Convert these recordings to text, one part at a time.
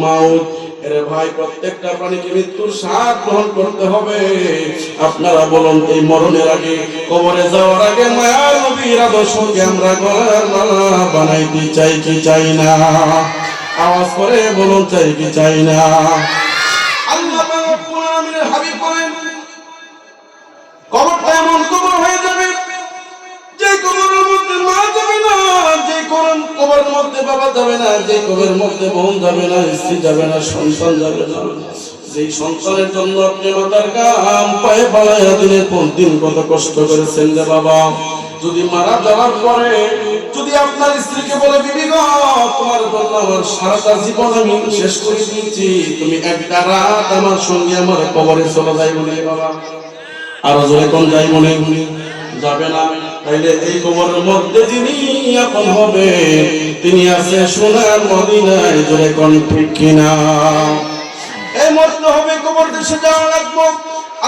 মাউত। এরে ভাই, প্রত্যেকটা প্রাণীকে মৃত্যুর স্বাদ গ্রহণ করতে হবে। আপনারা বলুন, এই মরণের আগে, কবরে যাওয়ার আগে মায়ার নবীর আদর্শকে আমরা গলার মালা বানাইতে চাই কি চাই না? আওয়াজ করে বলুন, চাই কি চাই না? আল্লাহ রাব্বুল আলামিনের হাবিব বলেন, কবরটা এমন কবর হয়ে যাবে যে কবরের মধ্যে মা যাবে না, যে কবরের মধ্যে বাবা যাবে না, যে কবরের মধ্যে বোন যাবে না, স্ত্রী যাবে না, সন্তান যাবে না। যেই সন্তানের জন্য আপনি মাতার গাম পায়ে পালাইয়া দিনের পর দিন কত কষ্ট করেছেন রে বাবা, যদি মারা যাওয়ার পরে যদি আপনার স্ত্রীকে বলে, বিবি গো, তোমার জন্য আমার সারাটা জীবন আমি শেষ করে দিয়েছি, তুমি একটা রাত আমার সঙ্গে আমার কবরে চলে যাই বলে, বাবা আরো জোরে কোন যাই মনে যাবে না। তাইলে এই কবরের মধ্যে যিনি আপন হবে, তিনি আছে সোনার মদিনায়, জোরে কোন ঠিক কিনা? এই মরতে হবে, কবর দেশে যাওয়া লাগবে।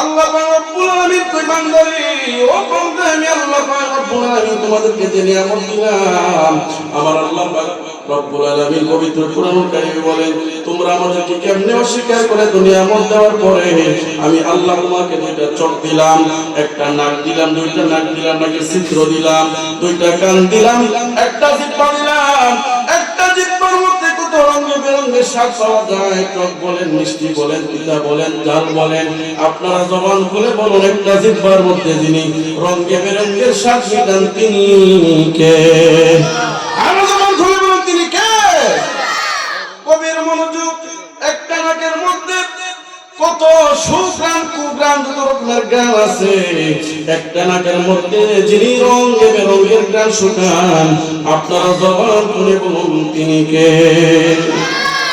আল্লাহ রাব্বুল আলামিন কই, বান্দারে, ও বান্দা, আমি আল্লাহ রাব্বুল আলামিন তোমাদেরকে যে নিয়ামত দিলাম, আমার আল্লাহ রাব্বুল আলামিন পবিত্র কুরআনুল কারীমে বলেন, তোমরা আমাদেরকে কেমনে অস্বীকার করে দুনিয়ামত দেওয়ার পরে আমি আল্লাহ তোমাকে দুইটা চোখ দিলাম, একটা নাক দিলাম, দুইটা নাক দিলাম, নাকি ছিদ্র দিলাম, দুইটা কান দিলাম, একটা জিহ্বা দিলাম। একটা জিহ্বার মধ্যে কত রঙে বেরঙের স্বাদ পাওয়া যায়। টক বলেন, মিষ্টি বলেন, তিতা বলেন, ঝাল বলেন। আপনারা জবান খুলে বলুন, একটা জিহ্বার মধ্যে যিনি রঙে বেরঙের স্বাদ মিটান, তিনি কে? আরো জবান খুলে বলুন, তিনি কে? কবির মনোযোগ। একটা নাকের মধ্যে কত সুগ্রাম কুগ্রাম যত রকমের গান আছে, একটা নাকের মধ্যে যিনি রঙে বেরঙের গান শুকান, আপনারা জবান খুলে বলুন, তিনি কে?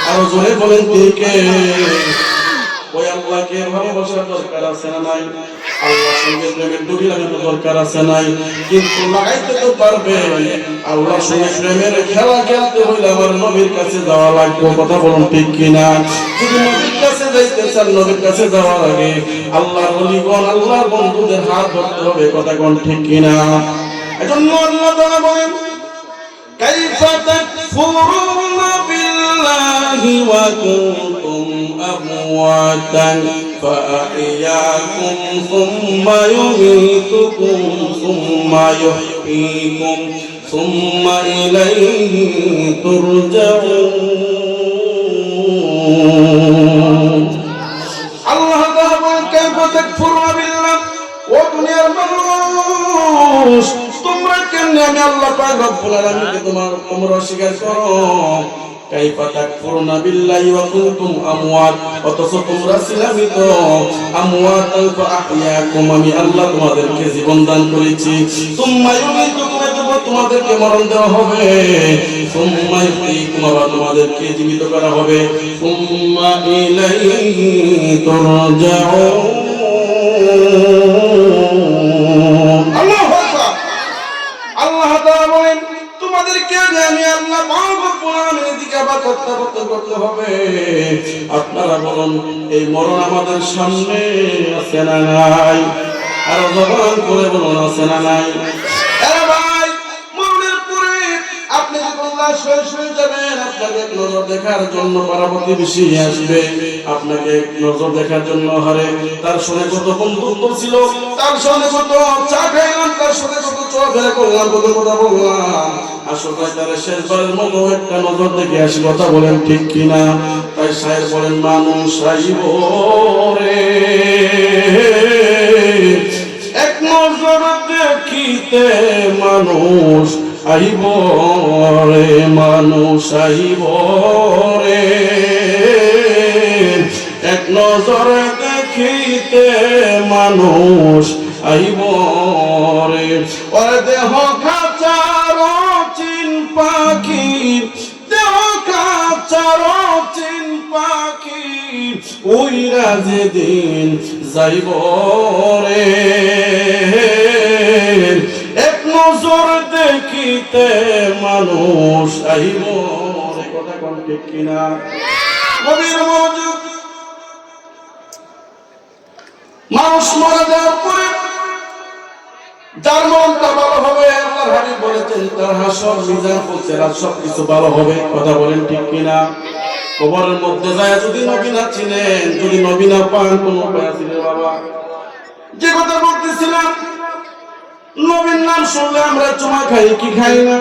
আরো জোরে বলেন, তিনি কে? ওই আল্লাহকে ভালোবাসার দরকার আছে না নাই? আল্লাহর সঙ্গে প্রেমের ডুবি লাগানোর দরকার আছে নাই? কিন্তু লাগাইতে তো পারবে। আল্লাহর সঙ্গে প্রেমের খেলা খেলতে হইলে আমার নবীর কাছে যাওয়া লাগবে। কথা বলুন ঠিক কিনা? যদি নবীর কাছে যাইতে চান, নবীর কাছে যাওয়ার আগে আল্লাহর ওলিগণ, আল্লাহর বন্ধুদের হাত ধরতে হবে। কথা কোন ঠিক কিনা? এজন্য আল্লাহ তাআলা বলেন, কাইফা তাকফুরুনা বিল্লাহি ওয়া কুনতুম আমওয়াতান ফাআহইয়াকুম সুম্মা ইউমীতুকুম সুম্মা ইউহয়ীকুম সুম্মা ইলাইহি তুরজাউন। আল্লাহ তাআলা বলেন, কাইফা তাকফুরুনা বিল্লাহ, ও দুনিয়ার মানুষ, তোমরা কেমনে আমি আল্লাহ পাক রব্বুল আলামিনকে তোমরা অস্বীকার করো? কাইফা তাকফুরুনা বিল্লাহি ওয়া কুনতুম আমওয়াত, অথচ তোমরা ছিলে মৃত। আমওয়াতান ফাআহইয়াকুম, আমি আল্লাহ তোমাদেরকে জীবন দান করেছি। সুম্মা ইউমীতুকুম, এরপর তোমাদেরকে মরণ দেওয়া হবে। সুম্মা ইউহয়ীকুম, আবার তোমাদেরকে জীবিত করা হবে। সুম্মা ইলাইহি তুরজাউন। আল্লাহ তাআলা বলেন, তোমাদেরকে আমি আল্লাহ পাক রব্বুল আলামিনের দিকে আবার প্রত্যাবর্তন করতে হবে। আপনারা বলুন, এই মরণ আমাদের সামনে আছে না নাই? আর জবান করে বলুন, আছে না নাই? আরে ভাই, মরণের পরে আপনি যখন লাশ হয়ে যাবেন, আপনাকে এক নজর দেখার জন্য পাড়া প্রতিবেশী আসবে। আপনাকে এক নজর দেখার জন্য, হারে তার সঙ্গে কত বন্ধুত্ব ছিল, তার সঙ্গে কত চা খাইলাম, তার সঙ্গে কত চলাফেরা করলাম, কত কথা বললাম, আসলে তার শেষবারের মতো একটা নজর দেখে আসি। কথা বলেন ঠিক কিনা? তাই শায়ের বলেন, মানুষ আইব রে এক নজর দেখিতে, মানুষ আইব রে, মানুষ আইব রে এক নজর দেখিতে, মানুষ আইব রে। ওরে দেহ খাঁচার চিন পাখি, দেহ খাঁচার চিন পাখি, উইরা যেদিন যাইব রে এক নজর দেখিতে, মানুষ আইব রে। কথা কোন ঠিক কিনা? গভীর মনোযোগ। মানুষ মারা যাওয়ার পরে যার মনটা ভালো হবে, আল্লাহর হাবিব বলেছেন, তার হাসর মিজান পুলসিরাত সবকিছু ভালো হবে। কথা বলেন ঠিক কিনা? কবরের মধ্যে যায় যদি নবী না চিনেন, যদি নবী না পান, কোন উপায় আছে রে বাবা? যে কথা বলতেছিলাম, নবীর নাম শুনলে আমরা চুমা খাই কি খাই না?